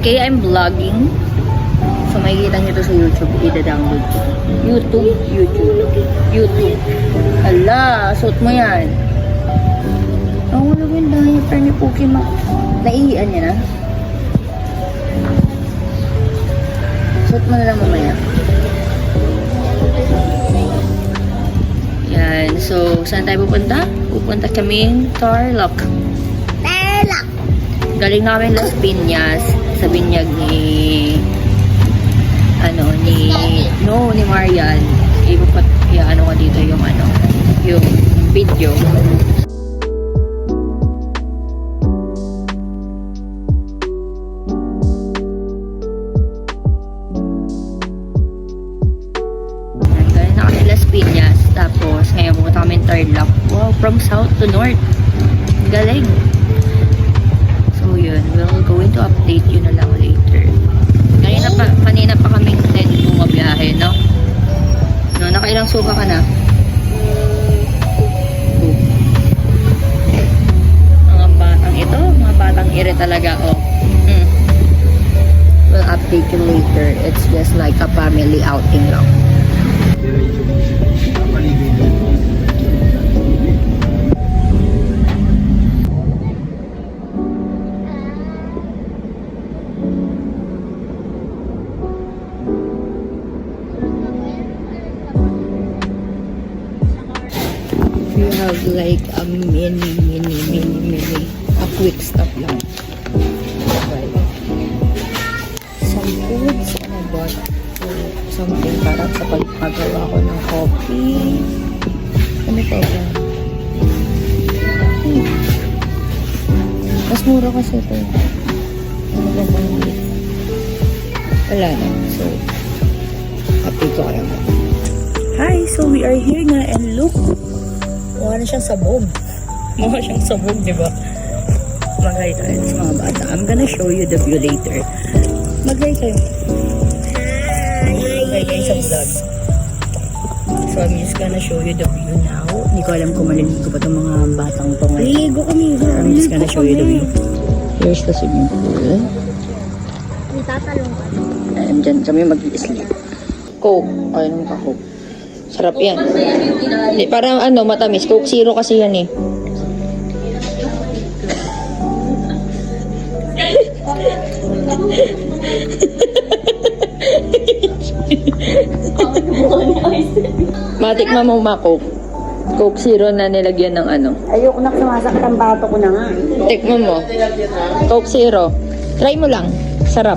Okay, I'm vlogging. So, makikita nyo to sa YouTube. Ida-download ko. YouTube. Hala, suot mo yan. Oh, wala yung diaper ni Pokemon. Naiiyan niya na. Suot mo na lang mamaya. Yan. So, saan tayo pupunta? Pupunta kami Tarlac. Galing namin Las Piñas sa binyag ni ni Marian. Ano ko dito yung yung video. Galing na kami Las Piñas. Tapos ngayon pumunta kami Tarlac. Wow, from south to north. Galing. So yun, we'll going to update you na lang later. Kanina pa kaming 10 bumabiyahe, no? No, nakailang suka ka na? Mga batang ire talaga, oh. We'll update you later. It's just like a family outing lang. We have like a mini a quick stop lang. Okay. Some foods and I bought something para sa pagpagawa ko ng coffee. Ano pa ba? Mas mura kasi ito. Ano ba bang wala na. So, update ko kayo. Hi! So, we are here nga and look! Mukha na siyang sabog. Diba? Mag-hi tayo sa mga bata. I'm gonna show you the view later. Mag-hi kayo. Mag-hi kayo sa vlog. So, I'm just gonna show you the view now. Hindi ko alam kung maliligo pa itong mga batang to ngayon. Maliligo kami. I'm just gonna show you the view. Here's the swimming pool. May tatalong ka. And dyan kami mag-i-sleep. Coke. Ayun ka Coke. Sarap yan. Parang matamis. Coke Zero kasi yan eh. Matikman mo Coke. Coke Zero na nilagyan ng Ayoko na sumasaktan bato ko na nga. Tikman mo. Coke Zero. Try mo lang. Sarap.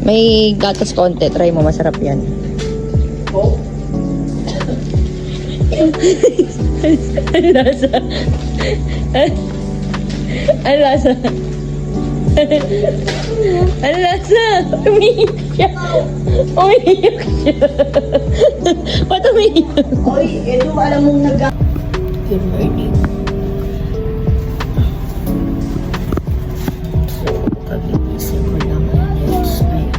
May gatas konti. Try mo. Masarap yan. Ang lasa. Ang lasa. Ang lasa. Umiiyak siya. Ba't umiiyak? Oy, ito alam mong Good morning. So, kagigising ko lang and it's like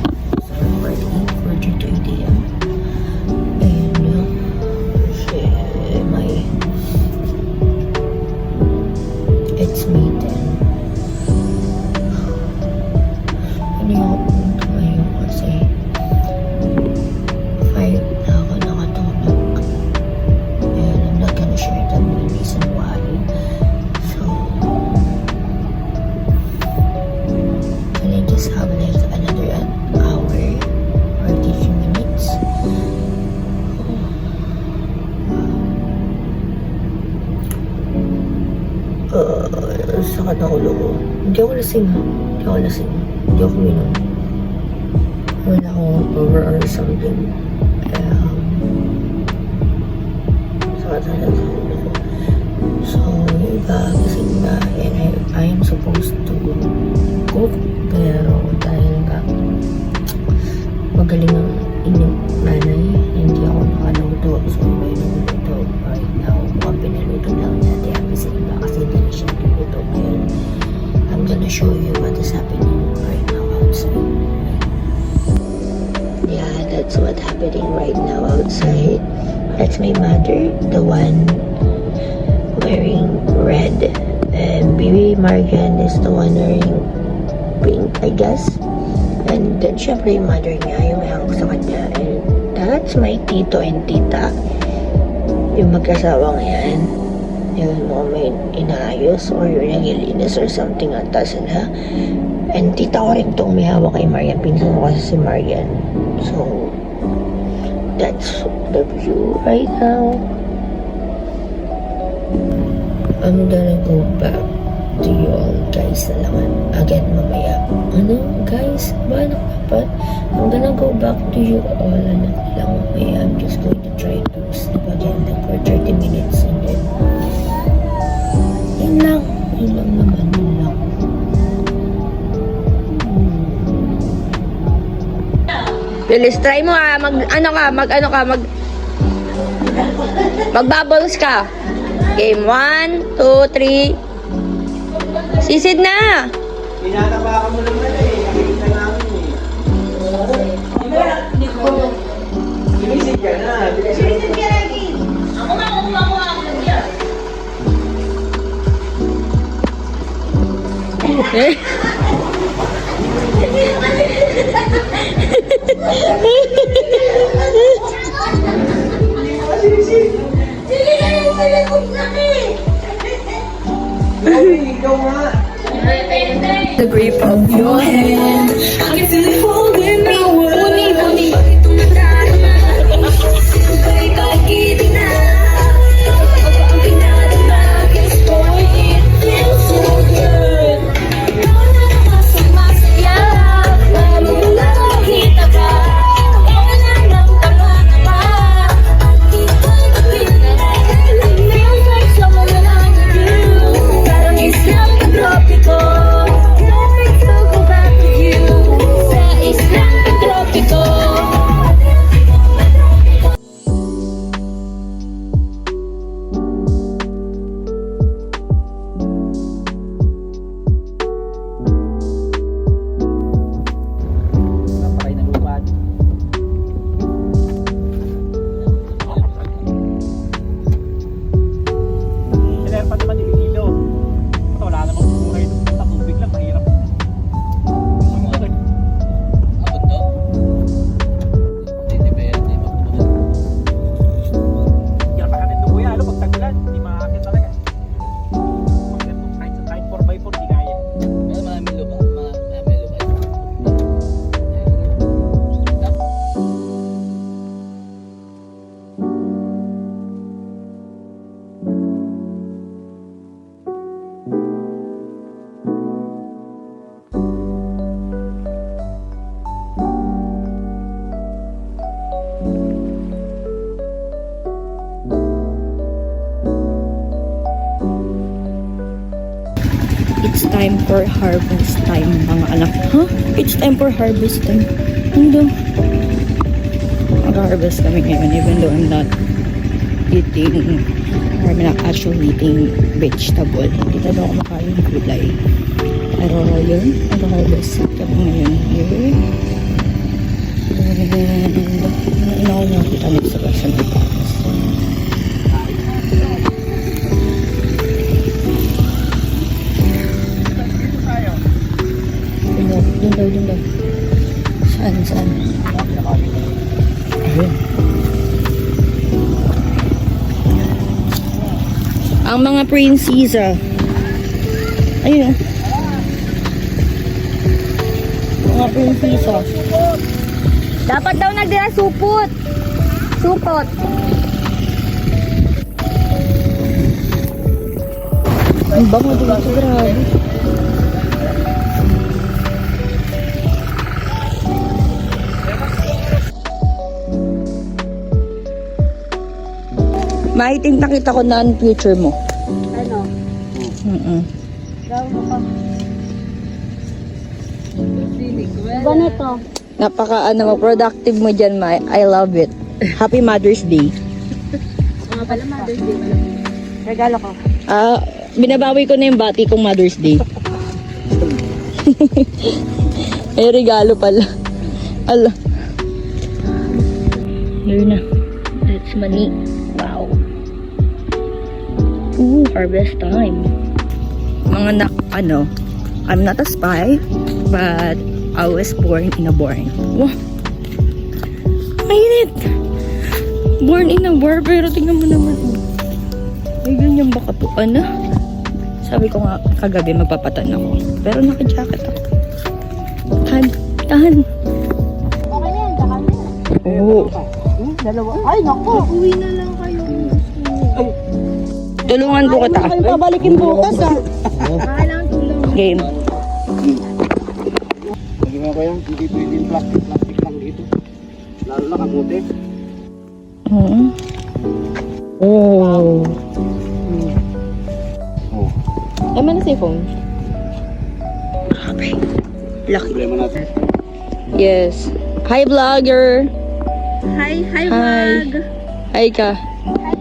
4:40 to 8 a.m. It's May 10. Hindi ako pumunta ngayon kasi 5 na ako nakatulog. And I'm not gonna share the reason why. So, can I just have like another hour or 15 minutes? Sakit ako loob. Hindi ako lasing. Hindi ako minom. Wala akong over or something. Sakit talaga ako loob. So, yung iba kasi nga, and I am supposed to cook. Pero dahil nga magaling ang inyong nanay, hindi ako nakaluto. So, iba yung naluto right now. Mukhang pinaluto lang natin. Kasi iba kasi hindi na siya naluto. Ngayon, I'm gonna show you what is happening right now outside. Yeah, that's what's happening right now outside. That's my mother, the one wearing red. And baby Morgan is the one wearing pink, I guess. And then, syempre, yung mother niya, yung may hangak sa kanya. And that's my tito and tita. Yung magkasawang yan. Yun mo, may inaayos or nagilinis or something ata sila. And tita ko rin itong may hawak kay Marian. Pinsan ko kasi si Marian. So, that's the view right now. I'm gonna go back to you all guys na lang again mamaya. Ano guys? Ba nakapat? I'm gonna go back to you all na lang mamaya. I'm just going to try to sleep again like for 30 minutes and then yun lang naman, yun lang. Lilis, try mo mag-bubbles ka. Game 1, 2, 3. Sisid na! Tinatapakan mo naman eh. Nakikita namin eh. Sinisid ka na. Sinisid ka lagi. Ako nga, kumuha ako lang yan. Ikaw nga. The grip of your hand, I can feel it holding me. Uni. Ito na darama. Sabay pag-ibig na. Ang pinadama. Guess boy, it feels so good. Ikaw na masaya. Mamula makita ka. Ikaw na ng tama-tama. Ikaw na pinag-alala. Feels like someone that I knew. Parang isang tropiko. Napakay ng lupad. Kailangan pa naman yung ilo. Ito wala namang buhay. Sa tubig lang, mahirap. Abot to? Hindi ba yan? Hindi ba pumunod? Hirap pa natin kuya. Alam, pag tagulan, hindi makakakit talaga. Kahit 4x4, di kaya. Pero maraming lupa. Maraming lupa. It's time for harvest time, mga anak. Huh? It's time for harvest time. Ano daw? Mag-harvest kami ngayon even though I'm not eating or I'm not actually eating vegetable. Hindi talaga ako makain ng gulay. Pero yun, mag-harvest kami ngayon here. And inaw na kita next sa sa Dun daw. Saan? Ayun. Ang mga prinsesa. Ayun. Mga prinsesa. Dapat daw nagdala supot. Ang bango dito, grabe. Maitim nakita ko na ang future mo. Ano? Gawin mo pa. Ba nito? Napaka productive mo dyan, Mai. I love it. Happy Mother's Day. Mga pala Mother's Day pala. Regalo ko. Binabawi ko na yung bati kong Mother's Day. regalo pala. Ala. Yun na. That's money. Wow. Ooh, harvest time. Mga I'm not a spy. but I was born in a barn. Wow! Mainit! Born in a barn, pero tingnan mo naman. May ganyan ba katuan na? Sabi ko nga kagabi magpapatan ako. Pero naka-jacket ako. Tahan. Okay na yan, saka na. Oo. Dalawa. Ay, naku. Uwi na lang kayo. Tulungan ko kita. Kayo babalikin bukas ah. Kailangan tulong. Game. Lagi nga ba yan? Hindi pwede yung plastic lang dito. Lalo na kabuti. Oo. Oh. Oh. Tama na sa phone. Grabe. Laki. Problema natin. Yes. Hi, vlogger. Hi Hi. vlog. Hi ka. Hi.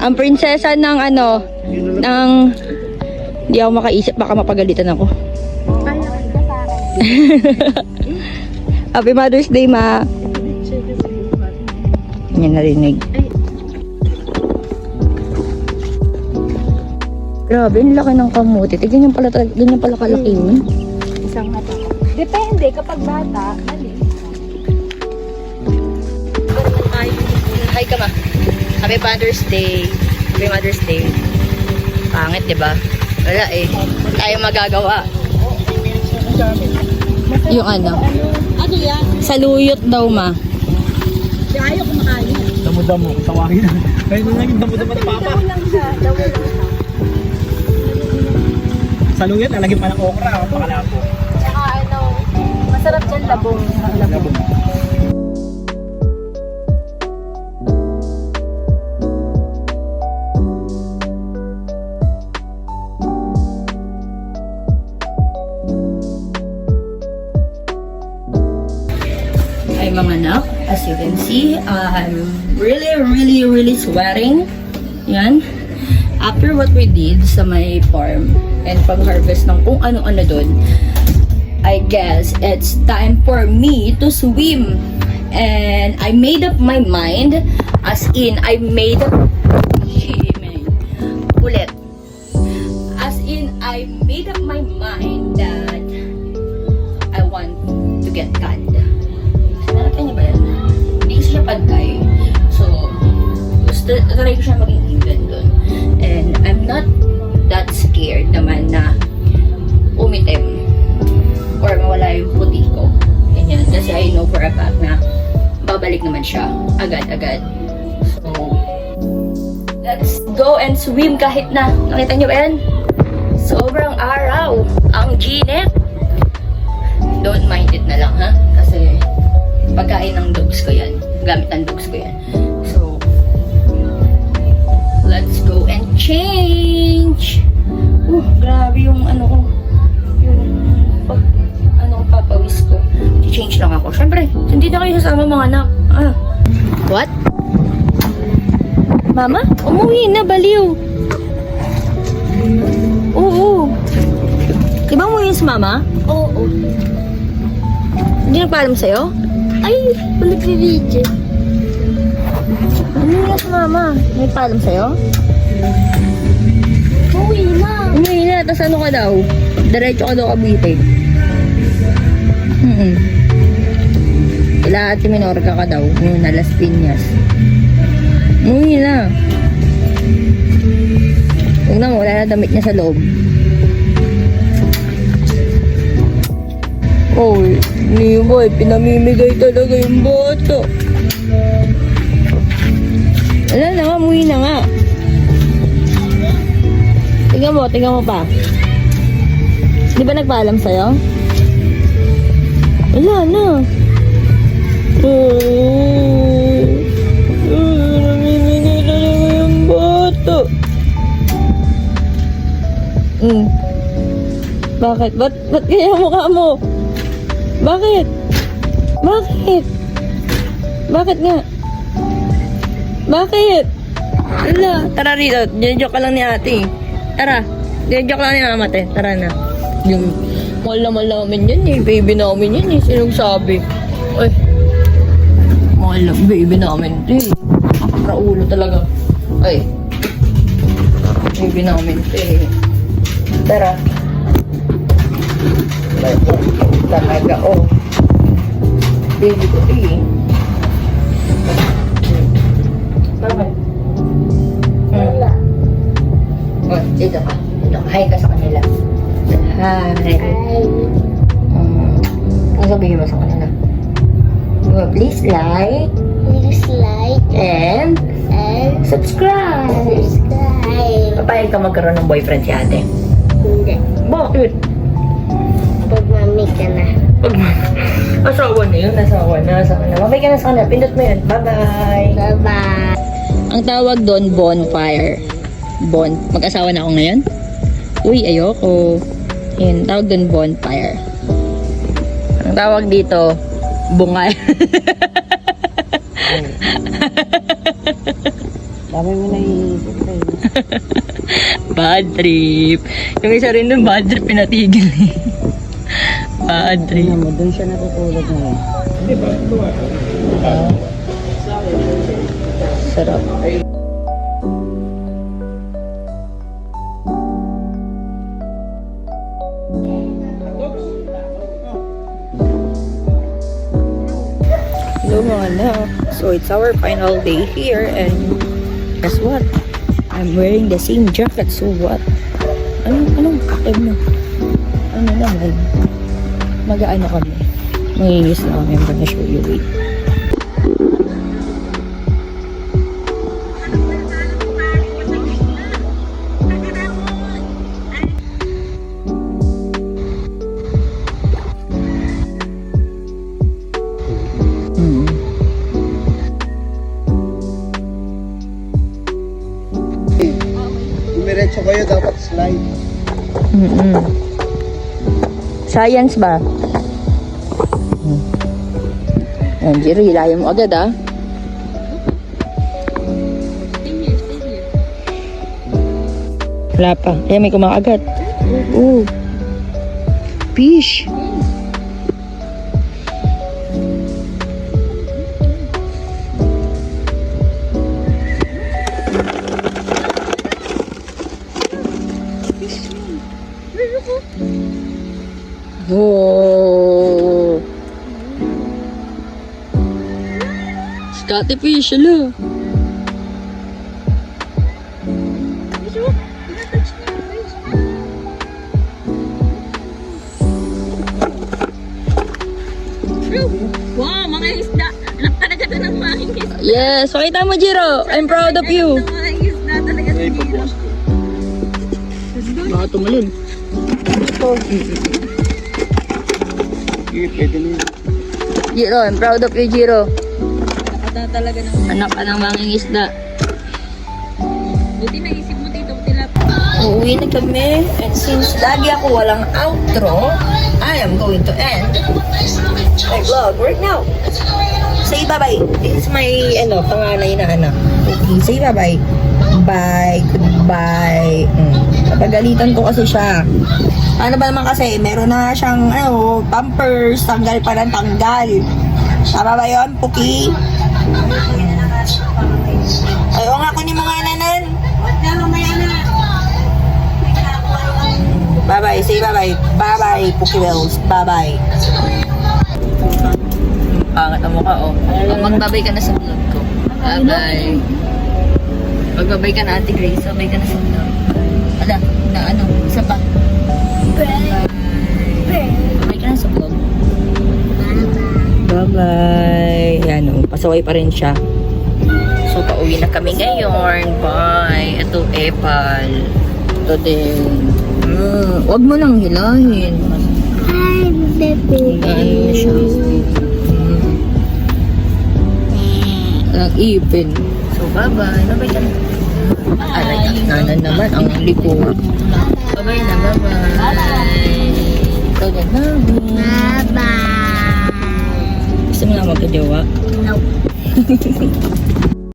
Ang prinsesa ng ano, ng... Hindi ako makaisip, baka mapagalitan ako. Kaya ka sa akin. Happy Mother's Day, ma. Yan narinig. Grabe, ang laki ng kamuti. Ganyan pala kalaki yun. Isang mata. Depende kapag bata, mali. Hi ka, ma. Happy Mother's Day. Happy Mother's Day. Pangit, di ba? Wala eh. Tayo magagawa. Yung ano? Ano yan? Saluyot daw, ma. Ayaw kumakain. Damo-damo, tawagin na. Kaya na lang yung damo-damo na papa. Daw lang siya. Saluyot, nalagyan pa ng okra, pakalapo. Tsaka ano, masarap dyan labong. Labong. Hi mga anak, as you can see, I'm really sweating. Yan. After what we did sa my farm and pag-harvest ng kung ano-ano dun, I guess it's time for me to swim. And I made up my mind, as in, I made up ulit. As in, I made up my mind that I want to get canned. Nakita niyo ba yan? Hindi kasi siya pantay. So, gusto, try ko siya maging even dun. And I'm not that scared naman na umitim or mawala yung puti ko. Ganyan. Kasi I know for a fact na babalik naman siya agad-agad. So, let's go and swim kahit na. Nakita niyo ba yan? Sobrang araw. Ang ginit. Don't mind it na lang, ha? Kasi pagkain ng dogs ko yan. Gamit ng dogs ko yan. So, let's go and change! Grabe yung ano ko. Yung papawis ko. Change lang ako. Siyempre, hindi na kayo sasama mga anak. What? Mama? Umuwi na, baliw. Oo. Diba umuwi si mama? Oo. Hindi nagpaalam sa'yo? Ay, nag-video. Ano na si mama? Nagpaalam sa'yo? Uwi na. Umuwi na, tapos ano ka daw? Diretso ka daw Cavite. Kila Ate Minorca ka daw, yung na Las Piñas. Umuwi na. Huwag na mo, wala na damit niya sa loob. Oh, Niboy, pinamimigay talaga yung boto. Wala na nga, umuwi na nga. Tingnan mo pa. Di ba nagpaalam sa'yo? Wala na. Namimigay talaga yung boto. Bakit? Ba't kaya mukha mo? Bakit? Bakit nga? Bakit? Ala, tara rito. Joke ka lang ni ate. Tara. Joke lang ni mama, te. Tara na. Yung mahal namin yan eh. Baby namin yan eh. Sinong sabi? Ay. Mahal na baby namin ito eh. Raulo talaga. Ay. Baby namin ito eh. Tara. Tara. talaga. Oh. Baby ko eh. Bakit? Oh, dito ka. Dito ka. Hi ka sa kanila. Hi. Ano sabihin mo sa kanila? Please like and subscribe. Papayag ka magkaroon ng boyfriend si ate. Hindi. Bakit? Pag mami ka na. Asawa na yun. Asawa na. Mamay ka na sa kanila. Pindot mo yun. Bye-bye. Bye-bye. Ang tawag doon, bonfire. Mag-asawa na ako ngayon? Uy, ayoko. Yun, tawag doon, bonfire. Ang tawag dito, bungal. Dami mo na iisip sa'yo. Bad trip. Yung isa rin doon, bad trip, pinatigil eh. Bad trip. Mo, doon siya natutulog ngayon. Sarap. Hello mga anak. So it's our final day here and guess what? I'm wearing the same jacket, so what? Anong kakib mo? Ano naman? Mag-ano kami? Mangingis na kami. I'm gonna show you. Wait. Diretso kayo, dapat slide. Science ba? Ayan, Jiro, hilayan mo agad ah. Wala pa. Ayan, may kumakagat. Oo. Fish. Oh. Scotty fish, hello. Wow, mga isda. Anak talaga ito ng mga isda. Yes, pakita mo, Jiro. I'm proud of you. Mga isda talaga sa Giro. Baka tumalon. Sige, pwede na yun. Jiro, I'm proud of you, Jiro. Ata talaga ng... Anak ka ng mangingisda. Buti naisip mo dito, tilap. Uuwi na kami. And since lagi ako walang outro, I am going to end my vlog right now. Say bye-bye. This is my, panganay na anak. Okay, say bye-bye. Bye. Goodbye. Napagalitan ko kasi siya. Ano ba naman kasi, meron na siyang, pampers, tanggal pa ng tanggal. Tama ba yun, Puki? Ayaw nga ko ni mga nanan. Bye-bye, say bye-bye. Bye-bye, Puki Wells. Bye-bye. Pangat ang mukha, oh. Magbabay ka na sa vlog ko. Bye-bye. Magbabay ka na, Ate Grace. Magbabay ka na sa vlog. Ala, isa pa. Magbabay ka na sa vlog. Bye-bye. Ayan, pasaway pa rin siya. So, pauwi na kami ngayon. Bye. Ito, Epal. Ito din. Huwag mo nang hilahin. Hi, baby. Ano siya? Ang ipin. So, bye-bye. Bye-bye ka na. Aray, nanan naman. Ang likod. Bye-bye na. Bye-bye. Ikaw din. Bye-bye. Bye-bye. Gusto mo na magkajowa? Nope.